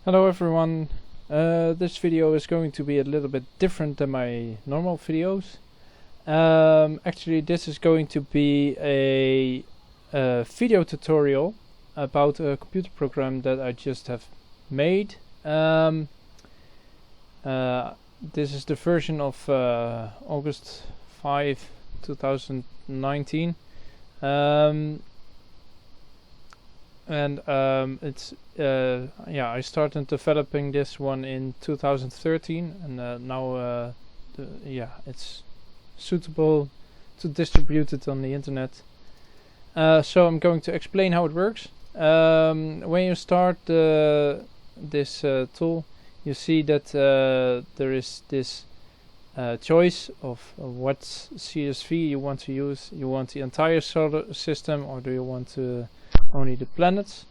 Hello everyone, this video is going to be a little bit different than my normal videos. Actually this is going to be a video tutorial about a computer program that I just have made. This is the version of August 5, 2019. I started developing this one in 2013, and now it's suitable to distribute it on the internet. So I'm going to explain how it works. When you start this tool, you see that there is this choice of what CSV you want to use. You want the entire solar system, or do you want to only the planets?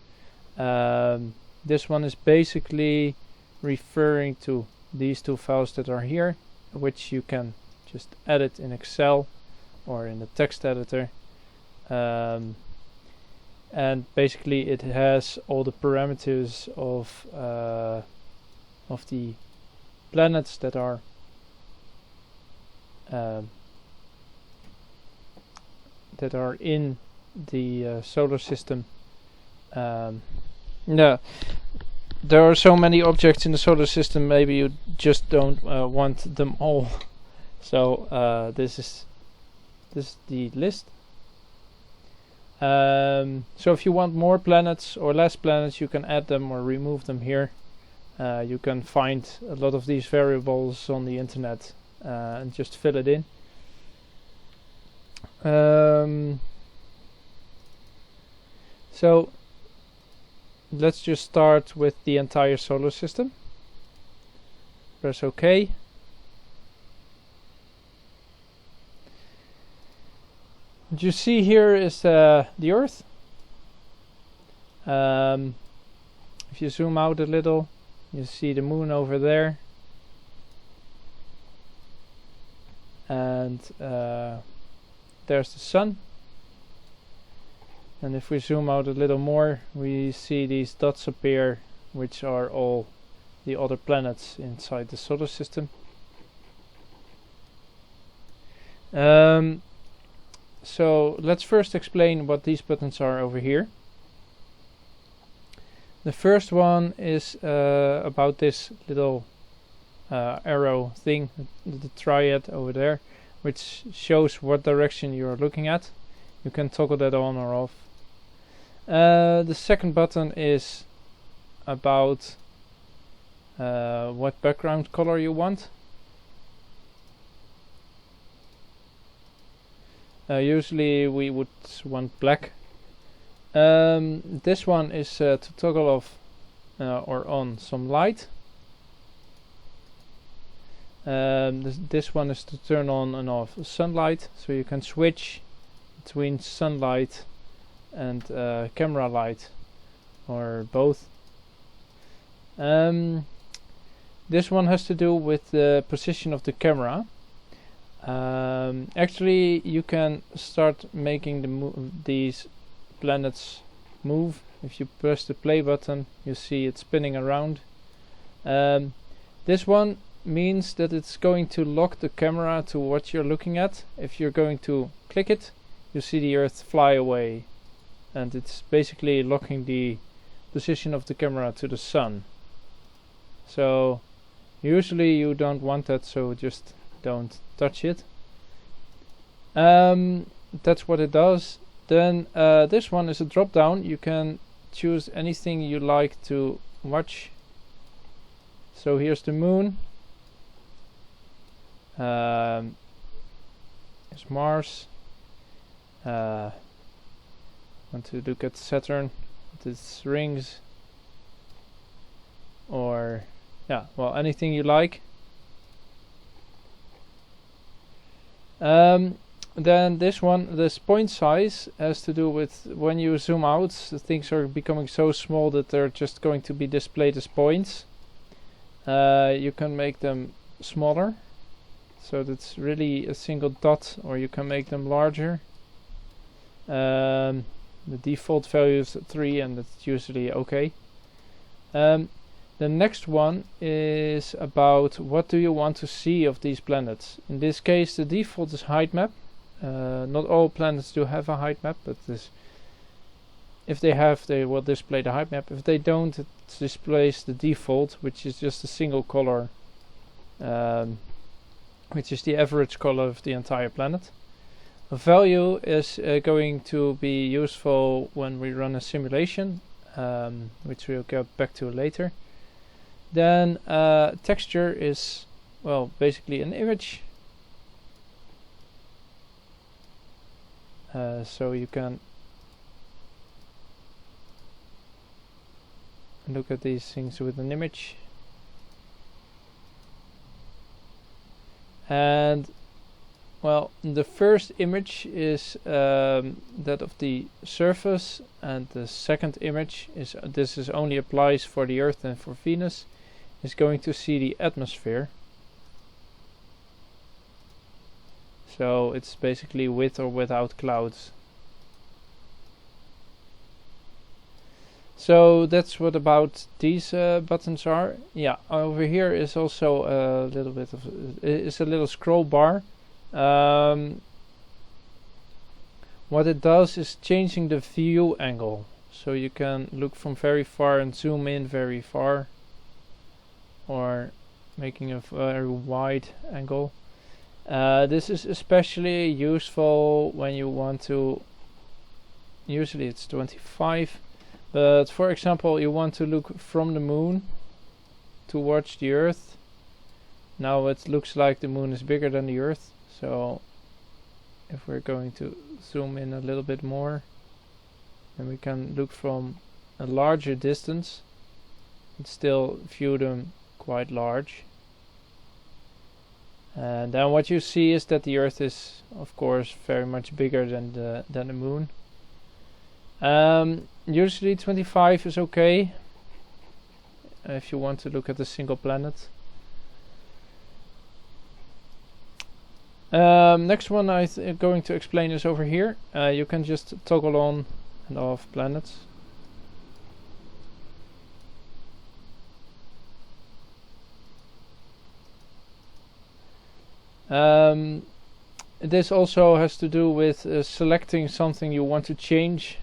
This one is basically referring to these two files that are here, which you can just edit in Excel or in the text editor. And basically it has all the parameters of the planets that are in the solar system. There are so many objects in the solar system, maybe you just don't want them all. So this is the list. So if you want more planets or less planets, you can add them or remove them here. You can find a lot of these variables on the internet and just fill it in. So let's just start with the entire solar system. Press OK. What you see here is the Earth. If you zoom out a little, you see the moon over there. And there's the sun. And if we zoom out a little more, we see these dots appear, which are all the other planets inside the solar system. So let's first explain what these buttons are over here. The first one is about this little arrow thing, the triad over there, which shows what direction you're looking at. You can toggle that on or off. The second button is about what background color you want. Usually we would want black. This one is to toggle off or on some light. This one is to turn on and off sunlight, so you can switch between sunlight and camera light or both. This one has to do with the position of the camera. Actually you can start making these planets move. If you press the play button, you see it spinning around. This one means that it's going to lock the camera to what you're looking at. If you're going to click it, you see the Earth fly away, and it's basically locking the position of the camera to the sun. So usually you don't want that, so just don't touch it. That's what it does. Then this one is a drop down. You can choose anything you like to watch. So here's the moon. Here's Mars. Want to look at Saturn with its rings, or anything you like. Then this one, this point size, has to do with when you zoom out, things are becoming so small that they're just going to be displayed as points. You can make them smaller, so that's really a single dot, or you can make them larger. The default value is 3, and that's usually okay. The The next one is about what do you want to see of these planets. In this case, the default is height map. Not all planets do have a height map, but if they have, they will display the height map. If they don't, it displays the default, which is just a single color, which is the average color of the entire planet. A value is going to be useful when we run a simulation, which we'll get back to later. Then texture is, well, basically an image. So you can look at these things with an image. And well, the first image is that of the surface, and the second image is this is only applies for the Earth and for Venus, is going to see the atmosphere. So it's basically with or without clouds. So that's what about these buttons are. Yeah, over here is also a little bit of it's a little scroll bar. What it does is changing the view angle, so you can look from very far and zoom in very far, or making a very wide angle. This is especially useful when you want to, usually it's 25, but for example you want to look from the moon towards the Earth. Now it looks like the moon is bigger than the Earth, so if we're going to zoom in a little bit more, then we can look from a larger distance and still view them quite large. And then what you see is that the Earth is, of course, very much bigger than the moon. Usually 25 is okay if you want to look at a single planet. Next one I'm going to explain is over here. You can just toggle on and off planets. This also has to do with selecting something you want to change,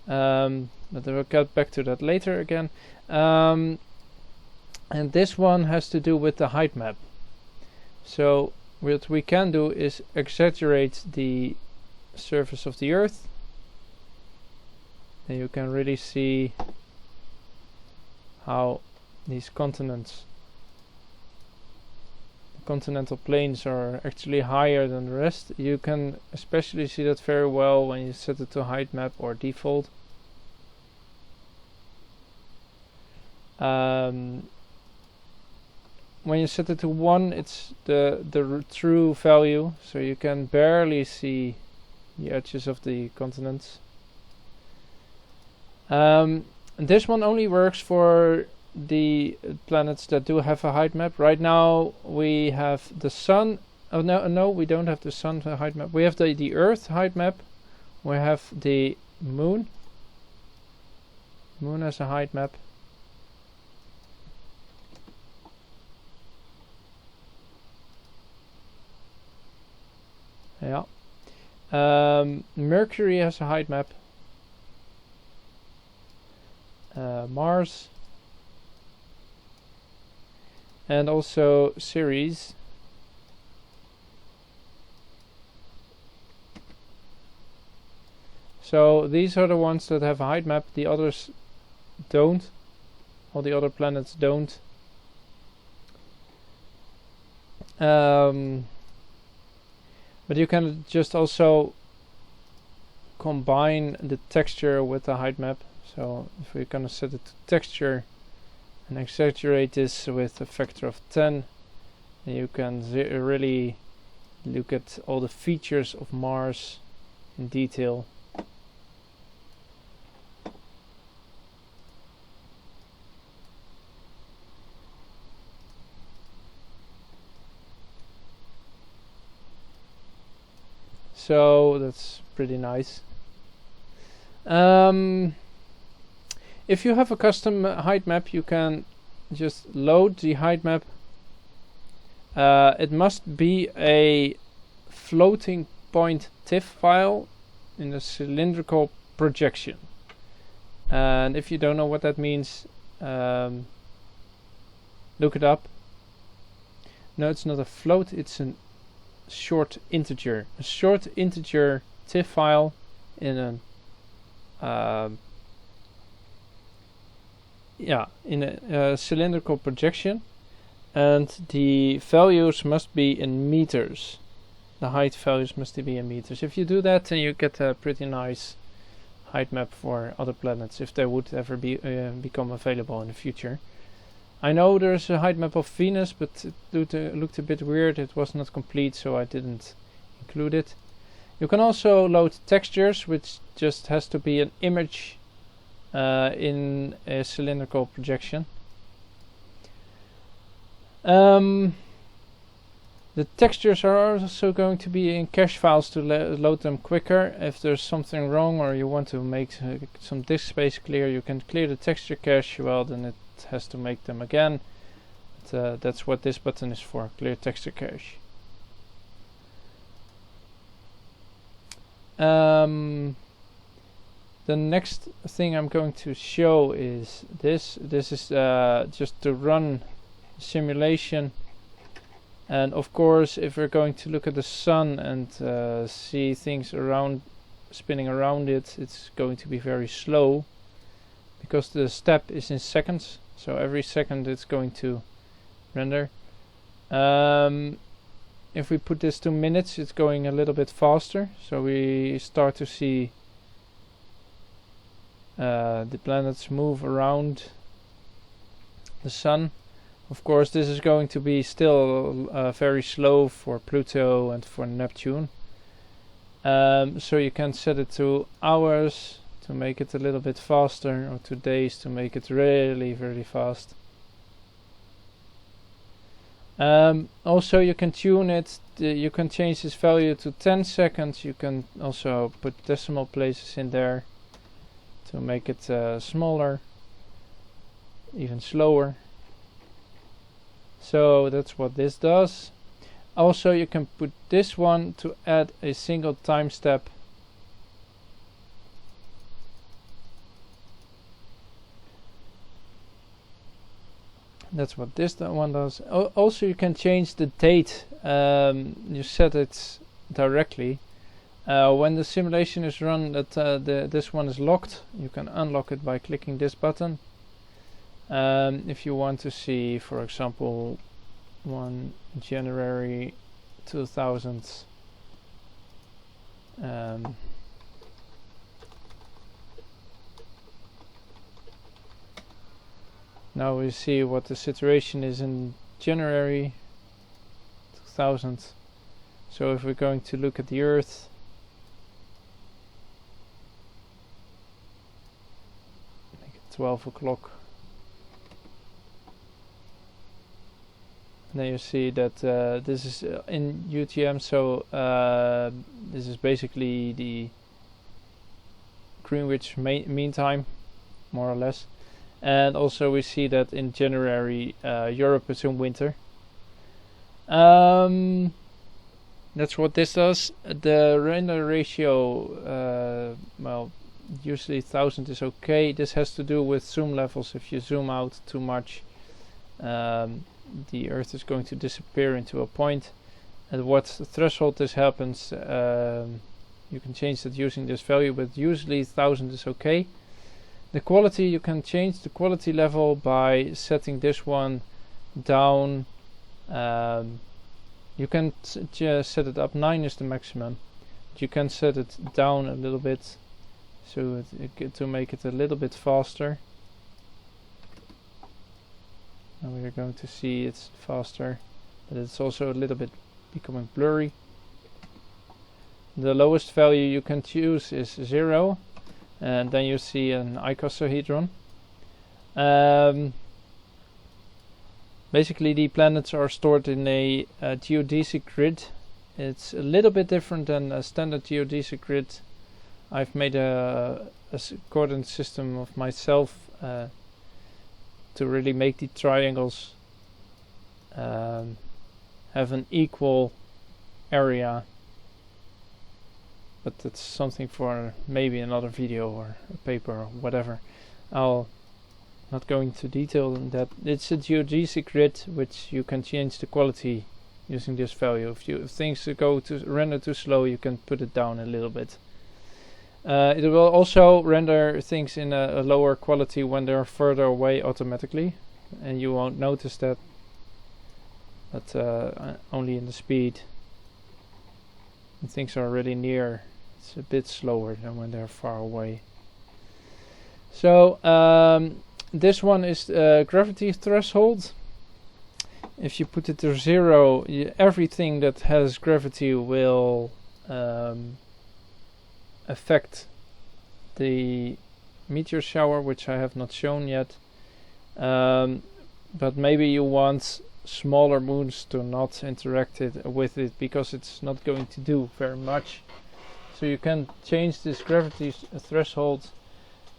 but I will get back to that later again. And this one has to do with the height map. So what we can do is exaggerate the surface of the Earth, and you can really see how these continental planes are actually higher than the rest. You can especially see that very well when you set it to height map or default. When you set it to 1, it's the true value, so you can barely see the edges of the continents. This one only works for the planets that do have a height map. Right now we have the Sun. Oh no, we don't have the Sun height map. We have the Earth height map. We have the Moon. Moon has a height map. Yeah. Mercury has a height map. Mars. And also Ceres. So these are the ones that have a height map. The others don't. All the other planets don't. But you can just also combine the texture with the height map. So if we're gonna set it to texture and exaggerate this with a factor of 10, then you can really look at all the features of Mars in detail. So that's pretty nice. if you have a custom height map, you can just load the height map. It must be a floating point TIFF file in a cylindrical projection. And if you don't know what that means, look it up. No, it's not a float, it's a short integer. A short integer TIFF file in a cylindrical projection, and the values must be in meters. The height values must be in meters. If you do that, then you get a pretty nice height map for other planets, if they would ever become available in the future. I know there's a height map of Venus, but it looked a bit weird. It was not complete, so I didn't include it. You can also load textures, which just has to be an image in a cylindrical projection. The textures are also going to be in cache files to load them quicker. If there's something wrong or you want to make some disk space clear, you can clear the texture cache. Well, then it has to make them again. But, that's what this button is for, clear texture cache. The next thing I'm going to show is this. This is just to run simulation. And of course, if we're going to look at the sun and see things spinning around it, it's going to be very slow because the step is in seconds. So every second it's going to render. If we put this to minutes, it's going a little bit faster. So we start to see the planets move around the sun. Of course, this is going to be still very slow for Pluto and for Neptune. So you can set it to hours to make it a little bit faster, or to days to make it really, really fast. Also, you can tune it. You can change this value to 10 seconds. You can also put decimal places in there to make it smaller, even slower. So that's what this does. Also, you can put this one to add a single time step. That's what this one does. Also, you can change the date. You set it directly. When the simulation is run, this one is locked. You can unlock it by clicking this button. If you want to see, for example, 1 January 2000, now we see what the situation is in January 2000. So if we're going to look at the Earth, make it 12 o'clock. Then you see that this is in UTM, so this is basically the Greenwich mean time, more or less. And also we see that in January Europe is in winter. That's what this does. The render ratio, well, usually 1000 is okay. This has to do with zoom levels. If you zoom out too much, the Earth is going to disappear into a point. At what threshold this happens, you can change that using this value, but usually 1000 is okay. The quality, you can change the quality level by setting this one down. You can just set it up. 9 is the maximum. But you can set it down a little bit so to make it a little bit faster. And we are going to see it's faster, but it's also a little bit becoming blurry. The lowest value you can choose is 0, and then you see an icosahedron. Basically, the planets are stored in a geodesic grid. It's a little bit different than a standard geodesic grid. I've made a coordinate system of myself to really make the triangles have an equal area, but that's something for maybe another video or a paper or whatever. I'll not go into detail on that. It's a geodesic grid which you can change the quality using this value. If things go to render too slow, you can put it down a little bit. It will also render things in a lower quality when they're further away automatically, and you won't notice that, but only in the speed. When things are already near, it's a bit slower than when they're far away. So this one is gravity threshold. If you put it to 0, everything that has gravity will affect the meteor shower, which I have not shown yet. But maybe you want smaller moons to not interact with it, because it's not going to do very much. So you can change this gravity threshold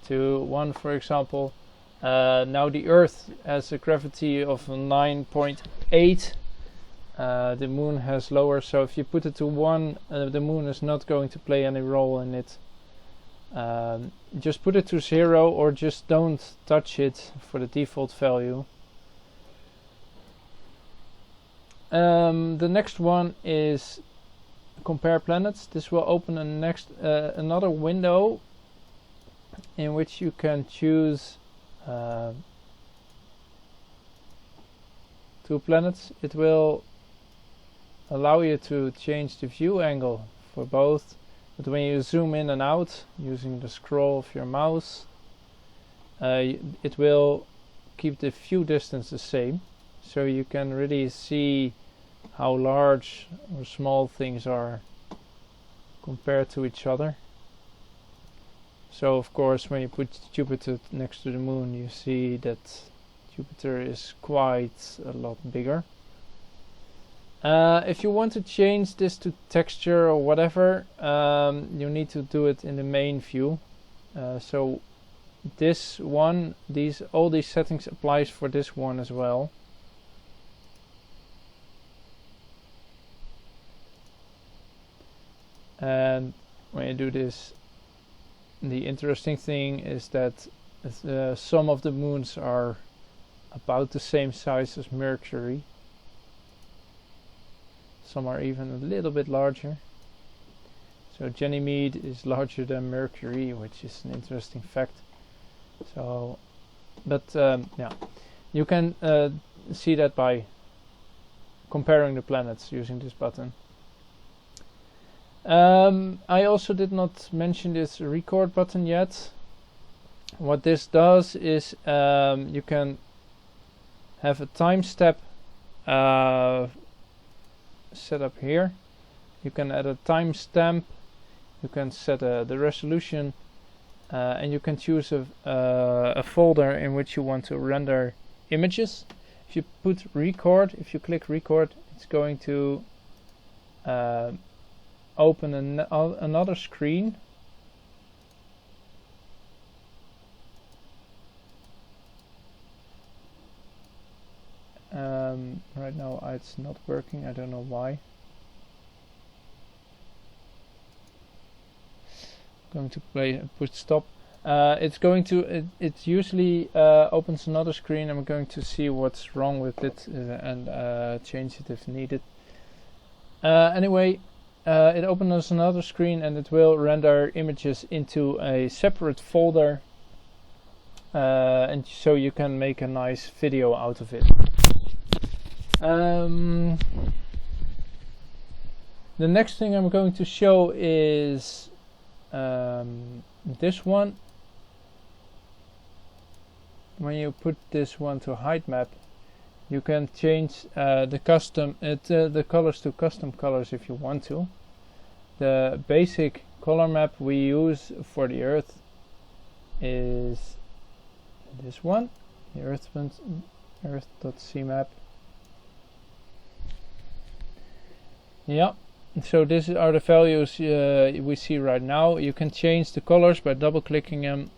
to 1, for example. Now the Earth has a gravity of 9.8. The moon has lower, so if you put it to 1, the moon is not going to play any role in it. Just put it to 0, or just don't touch it for the default value. The next one is compare planets. This will open another window in which you can choose 2 planets. It will allow you to change the view angle for both, but when you zoom in and out using the scroll of your mouse, it will keep the view distance the same, so you can really see how large or small things are compared to each other. So of course, when you put Jupiter next to the moon, you see that Jupiter is quite a lot bigger. If you want to change this to texture or whatever, you need to do it in the main view. So this one, all these settings applies for this one as well. And when you do this, the interesting thing is that some of the moons are about the same size as Mercury. Some are even a little bit larger. So Ganymede is larger than Mercury, which is an interesting fact. So, but yeah, you can see that by comparing the planets using this button. I also did not mention this record button yet. What this does is you can have a time step set up here. You can add a timestamp, you can set the resolution, and you can choose a folder in which you want to render images. If you put record, if you click record, it's going to open another screen. Right now it's not working, I don't know why. Going to push stop. It usually opens another screen. I'm going to see what's wrong with it and change it if needed. Anyway, it opens another screen and it will render images into a separate folder, and so you can make a nice video out of it. The next thing I'm going to show is this one. When you put this one to height map, you can change the colors to custom colors if you want to. The basic color map we use for the Earth is this one, the Earth.cmap. Yeah, so these are the values we see right now. You can change the colors by double clicking them.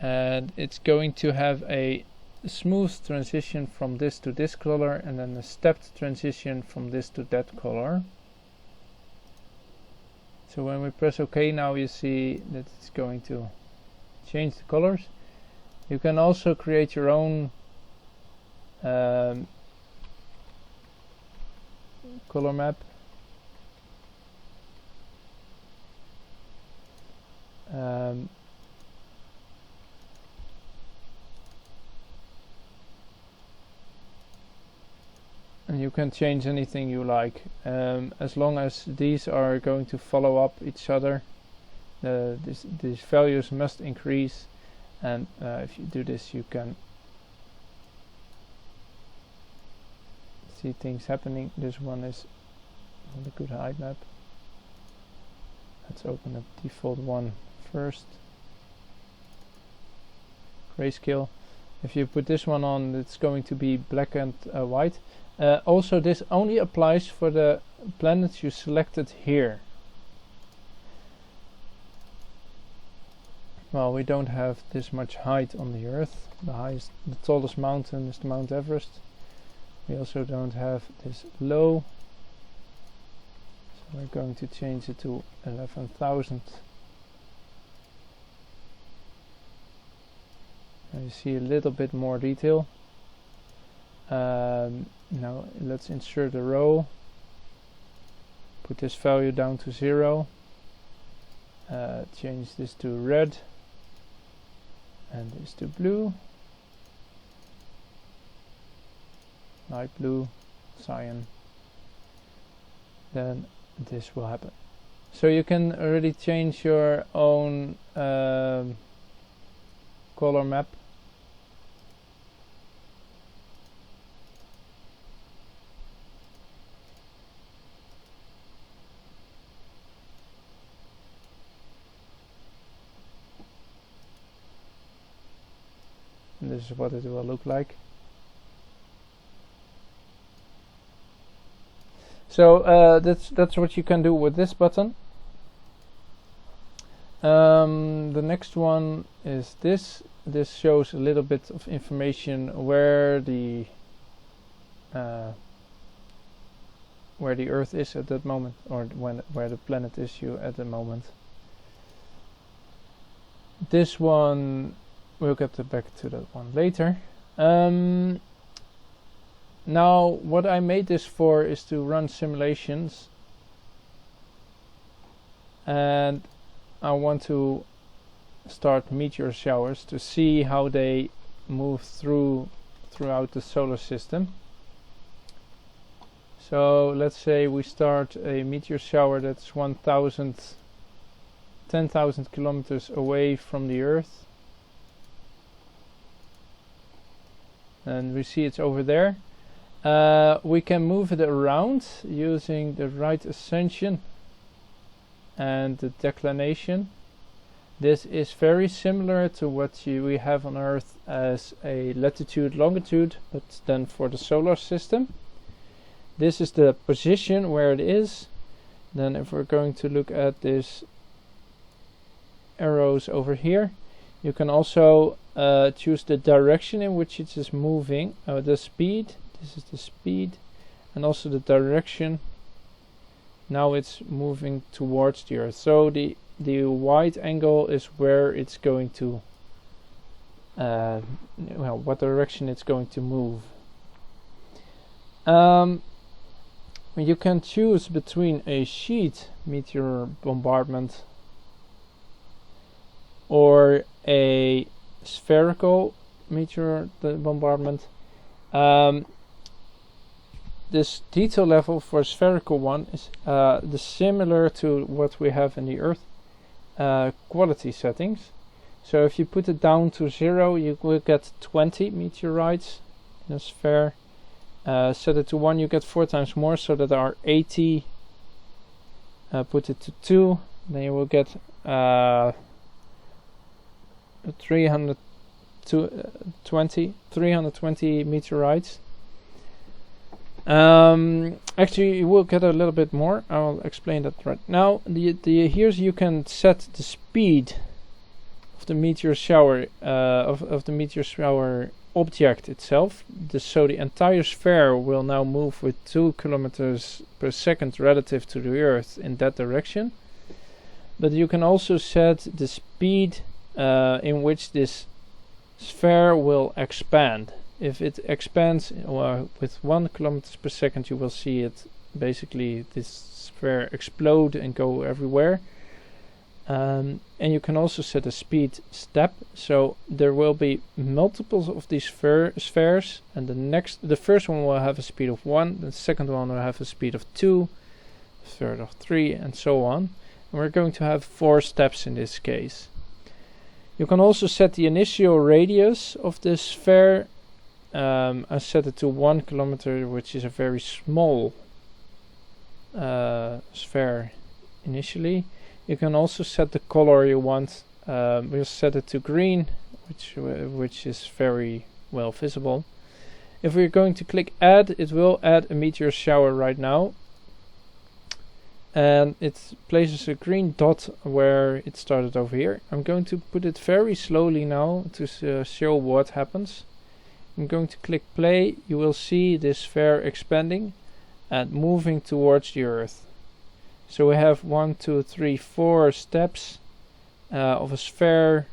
and it's going to have a smooth transition from this to this color, and then a stepped transition from this to that color. So when we press OK, now you see that it's going to change the colors. You can also create your own color map. And you can change anything you like, as long as these are going to follow up each other. These values must increase, and if you do this, you can see things happening. This one is not a good height map. Let's open the default one first. Grayscale. If you put this one on, it's going to be black and white. Also, this only applies for the planets you selected here. Well, we don't have this much height on the Earth. The tallest mountain is the Mount Everest. We also don't have this low. So we're going to change it to 11,000. Now you see a little bit more detail. Now let's insert a row. Put this value down to 0. Change this to red. And this to blue. Light blue, cyan. Then this will happen. So you can already change your own color map. And this is what it will look like. So that's what you can do with this button. The next one is this. This shows a little bit of information where the Earth is at that moment, or where the planet is at the moment. This one, we'll get back to that one later. Now, what I made this for is to run simulations, and I want to start meteor showers to see how they move throughout the solar system. So let's say we start a meteor shower that's 10,000 kilometers away from the Earth, and we see it's over there. We can move it around using the right ascension and the declination. This is very similar to what we have on Earth as a latitude, longitude, but then for the solar system. This is the position where it is. Then if we're going to look at these arrows over here, you can also choose the direction in which it is moving, the speed. This is the speed, and also the direction. Now it's moving towards the Earth. So the wide angle is where it's going to, what direction it's going to move. You can choose between a sheet meteor bombardment or a spherical meteor bombardment. This detail level for a spherical one is similar to what we have in the Earth quality settings. So if you put it down to 0, you will get 20 meteorites in a sphere. Set it to 1, you get 4 times more, so that there are 80. Put it to 2, then you will get 320 meteorites. Actually, you will get a little bit more. I'll explain that right now. Here's you can set the speed of of the meteor shower of the meteor shower object itself. So the entire sphere will now move with 2 kilometers per second relative to the Earth in that direction. But you can also set the speed in which this sphere will expand. If it expands with 1 kilometers per second, you will see it basically this sphere explode and go everywhere. And you can also set a speed step, so there will be multiples of these spheres, and the first one will have a speed of 1, the second one will have a speed of 2, the third of 3, and so on. And we're going to have 4 steps in this case. You can also set the initial radius of this sphere. I set it to 1 kilometer, which is a very small sphere initially. You can also set the color you want. We'll set it to green, which is very well visible. If we're going to click add, it will add a meteor shower right now. And it places a green dot where it started over here. I'm going to put it very slowly now to show what happens. I'm going to click play. You will see this sphere expanding and moving towards the Earth. So we have 1, 2, 3, 4 steps of a sphere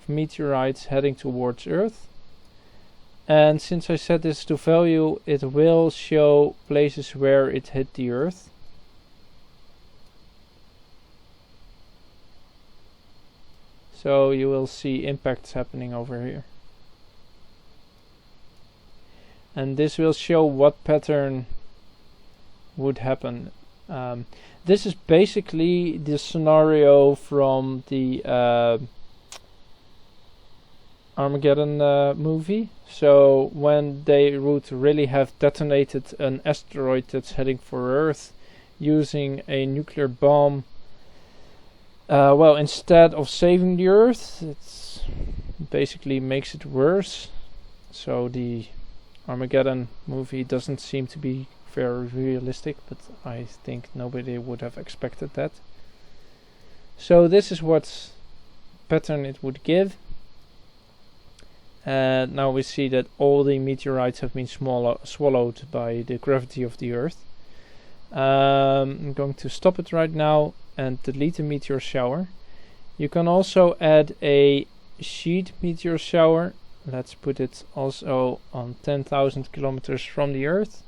of meteorites heading towards Earth. And since I set this to value, it will show places where it hit the Earth. So you will see impacts happening over here. And this will show what pattern would happen. This is basically the scenario from the Armageddon movie. So when they would really have detonated an asteroid that's heading for Earth using a nuclear bomb, well, instead of saving the Earth, it basically makes it worse. So the Armageddon movie doesn't seem to be very realistic, but I think nobody would have expected that. So this is what pattern it would give. And now we see that all the meteorites have been swallowed by the gravity of the Earth. I'm going to stop it right now and delete the meteor shower. You can also add a sheet meteor shower. Let's put it also on 10,000 kilometers from the Earth.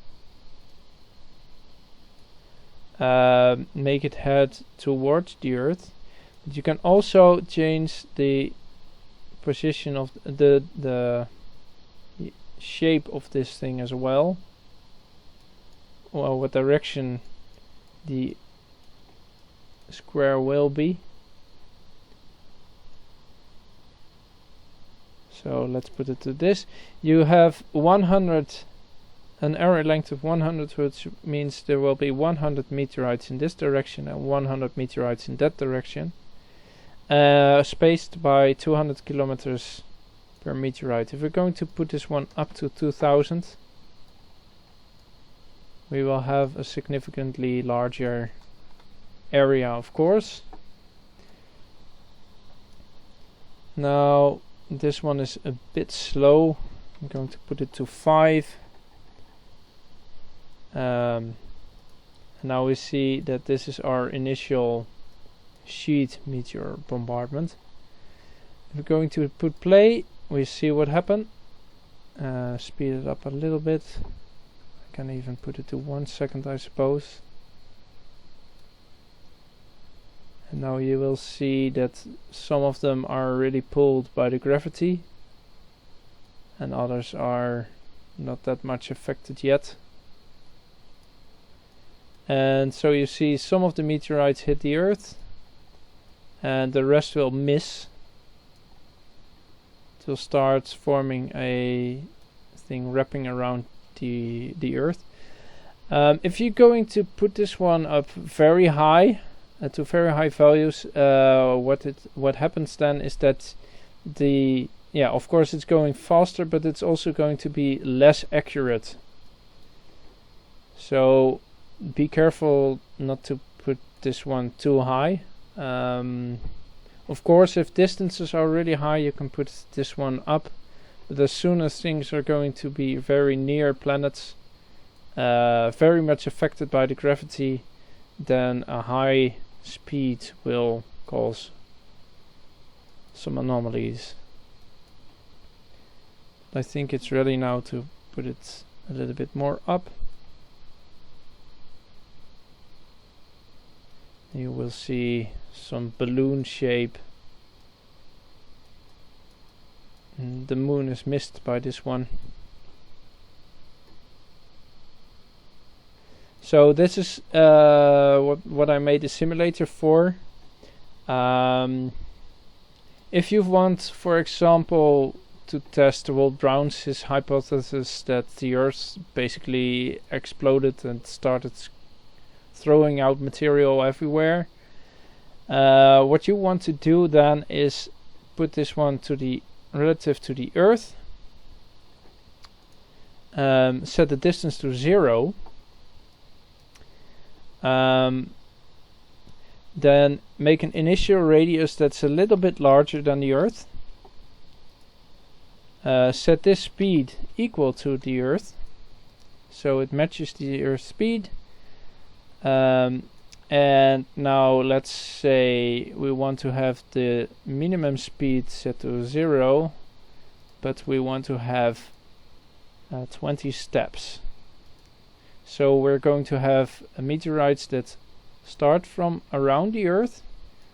Make it head towards the Earth. But you can also change the position of the shape of this thing as well. Well, what direction the square will be. So let's put it to this. You have 100, an array length of 100, which means there will be 100 meteorites in this direction and 100 meteorites in that direction, spaced by 200 kilometers per meteorite. If we're going to put this one up to 2000, we will have a significantly larger area, of course. Now this one is a bit slow. I'm going to put it to 5. Now we see that this is our initial sheet meteor bombardment. If we're going to put play, we see what happened. Speed it up a little bit. I can even put it to 1 second, I suppose. And now you will see that some of them are really pulled by the gravity and others are not that much affected yet. And so you see some of the meteorites hit the Earth and the rest will miss. It will start forming a thing wrapping around the Earth. If you're going to put this one up very high, to very high values, what happens then is that of course it's going faster, but it's also going to be less accurate. So be careful not to put this one too high. Of course, if distances are really high, you can put this one up. But as soon as things are going to be very near planets, very much affected by the gravity, then a high speed will cause some anomalies. I think it's ready now to put it a little bit more up. You will see some balloon shape. And the moon is missed by this one. So this is what I made a simulator for. If you want, for example, to test Walt Brown's hypothesis that the Earth basically exploded and started throwing out material everywhere, what you want to do then is put this one to the relative to the Earth, set the distance to 0, then make an initial radius that's a little bit larger than the Earth, set this speed equal to the Earth so it matches the Earth's speed, and now let's say we want to have the minimum speed set to 0, but we want to have 20 steps. So we're going to have meteorites that start from around the Earth.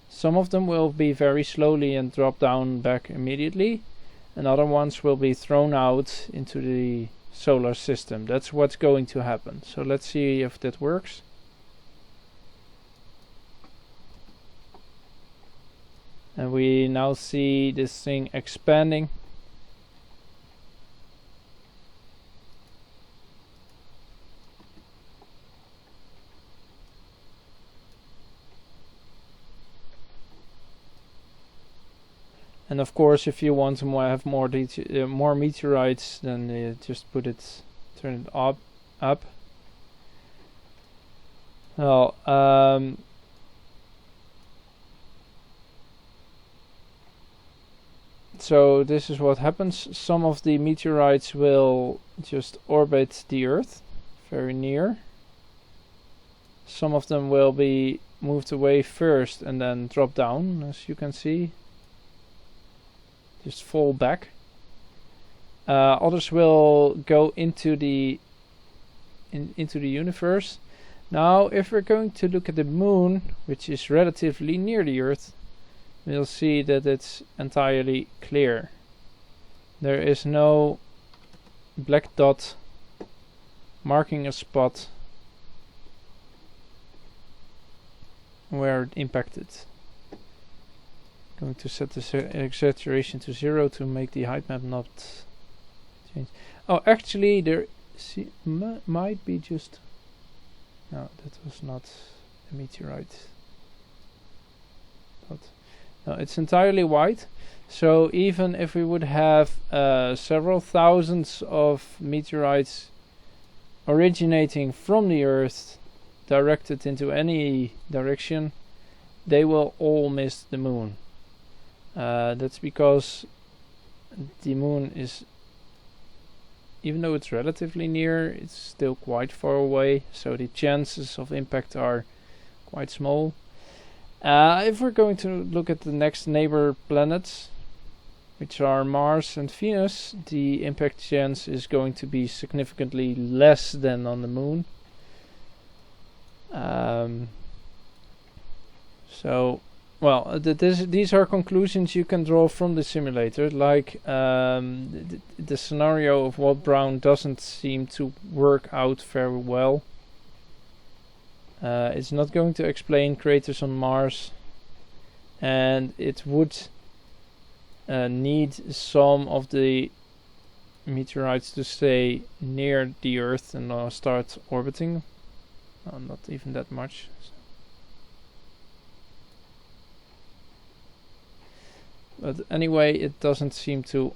Some of them will be very slowly and drop down back immediately, and other ones will be thrown out into the solar system. That's what's going to happen. So let's see if that works. And we now see this thing expanding. And of course, if you want to have more meteorites, then just turn it up. Well, so this is what happens. Some of the meteorites will just orbit the Earth very near. Some of them will be moved away first and then drop down, as you can see. Just fall back. Others will go into the universe. Now, if we're going to look at the moon, which is relatively near the Earth, we'll see that it's entirely clear. There is no black dot marking a spot where it impacted. Going to set the exaggeration to 0 to make the height map not change. Oh, actually, there might be just. No, that was not a meteorite. But no, it's entirely white. So even if we would have several thousands of meteorites originating from the Earth, directed into any direction, they will all miss the moon. That's because the moon is, even though it's relatively near, it's still quite far away, so the chances of impact are quite small. If we're going to look at the next neighbor planets, which are Mars and Venus, the impact chance is going to be significantly less than on the moon. Well, these are conclusions you can draw from the simulator. Like the scenario of Walt Brown doesn't seem to work out very well. It's not going to explain craters on Mars, and it would need some of the meteorites to stay near the Earth and start orbiting. Not even that much. But anyway, it doesn't seem to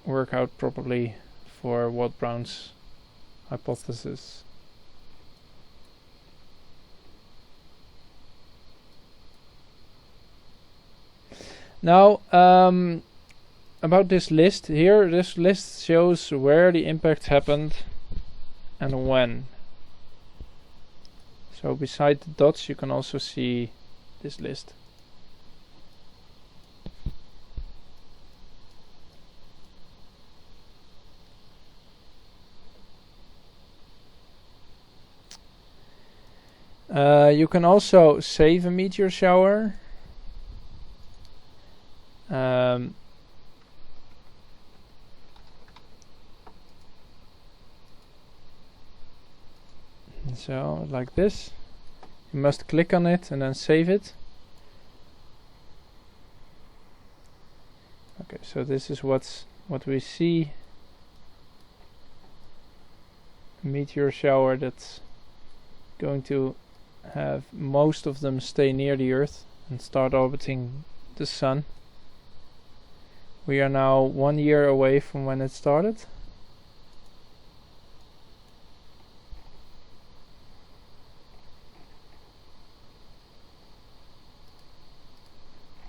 work out properly for Walt Brown's hypothesis. Now, about this list here, this list shows where the impact happened and when. So beside the dots you can also see this list. You can also save a meteor shower. So like this, you must click on it and then save it. Okay, so this is what we see. A meteor shower that's going to have most of them stay near the Earth and start orbiting the Sun. We are now 1 year away from when it started.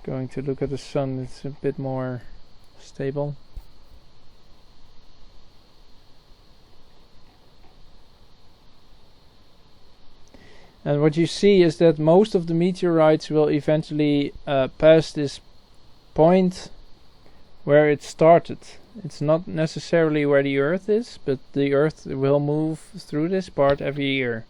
Going to look at the Sun, it's a bit more stable. And what you see is that most of the meteorites will eventually pass this point where it started. It's not necessarily where the Earth is, but the Earth will move through this part every year.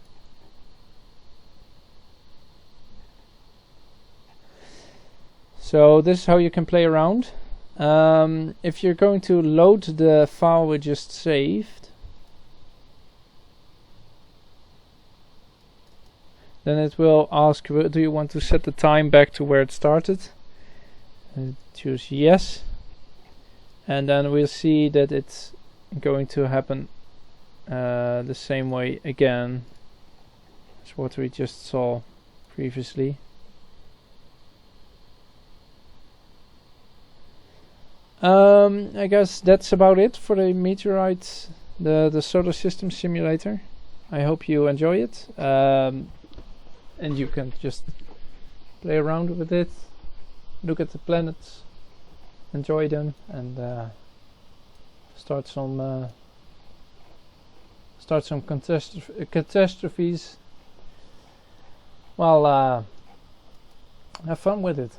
So this is how you can play around. If you're going to load the file we just saved, then it will ask, do you want to set the time back to where it started? Choose yes. And then we'll see that it's going to happen the same way again as what we just saw previously. I guess that's about it for the meteorite, the solar system simulator. I hope you enjoy it. And you can just play around with it, look at the planets, enjoy them, and start some catastrophes. Well, have fun with it.